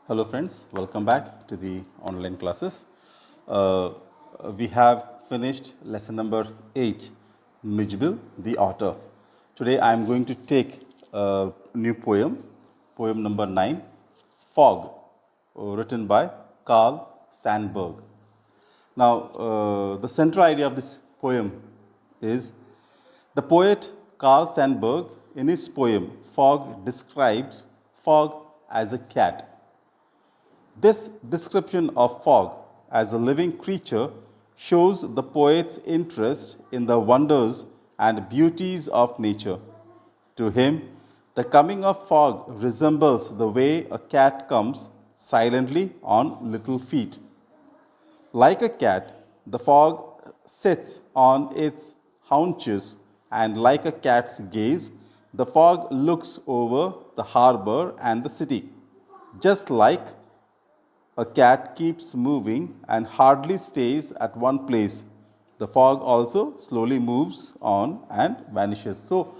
Hello friends, welcome back to the online classes. Uh, we have finished lesson number 8, Mijbil, the author. Today I am going to take a new poem, poem number 9, Fog, written by Carl Sandburg. Now, the central idea of this poem is the poet Carl Sandburg, in his poem Fog, describes fog as a cat. This description of fog as a living creature shows the poet's interest in the wonders and beauties of nature. To him, the coming of fog resembles the way a cat comes silently on little feet. Like a cat, the fog sits on its haunches, and like a cat's gaze, the fog looks over the harbor and the city. Just like a cat keeps moving and hardly stays at one place, the fog also slowly moves on and vanishes. So,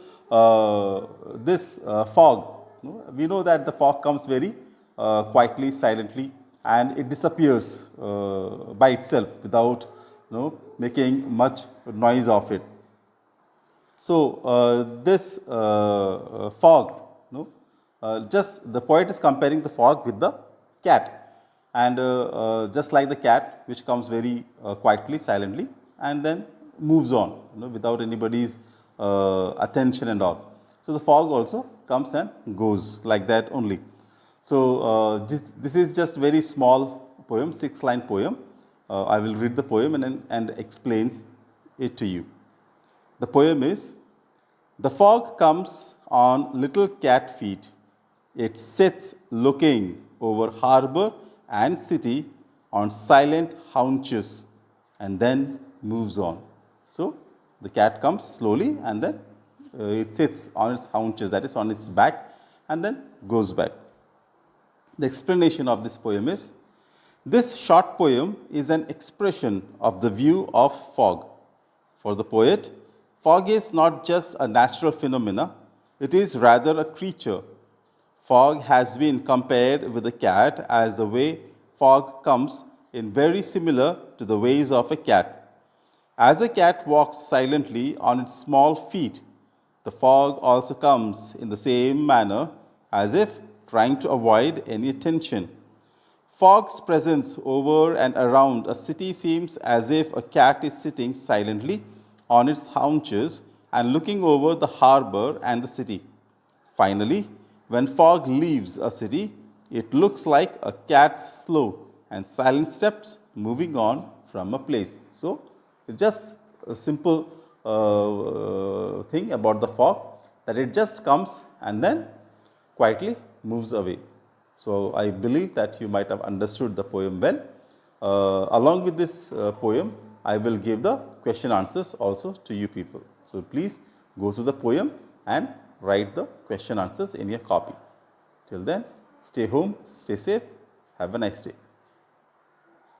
this fog, we know that the fog comes very quietly, silently, and it disappears by itself without making much noise of it. So, this fog, just the poet is comparing the fog with the cat, and just like the cat, which comes very quietly, silently, and then moves on, without anybody's attention and all. So, the fog also comes and goes like that only. So, this is just very small poem, 6-line poem. I will read the poem and explain it to you. The poem is, the fog comes on little cat feet. It sits looking over harbor and city on silent haunches and then moves on. So, the cat comes slowly and then it sits on its haunches, that is on its back, and then goes back. The explanation of this poem is, this short poem is an expression of the view of fog. For the poet, fog is not just a natural phenomena, it is rather a creature. Fog has been compared with a cat, as the way fog comes in very similar to the ways of a cat. As a cat walks silently on its small feet, the fog also comes in the same manner, as if trying to avoid any attention. Fog's presence over and around a city seems as if a cat is sitting silently on its haunches and looking over the harbor and the city. Finally, when fog leaves a city, it looks like a cat's slow and silent steps moving on from a place. So, it's just a simple thing about the fog, that it just comes and then quietly moves away. So, I believe that you might have understood the poem well. Along with this poem, I will give the question answers also to you people. So, please go through the poem and write the question answers in your copy. Till then, stay home, stay safe, have a nice day.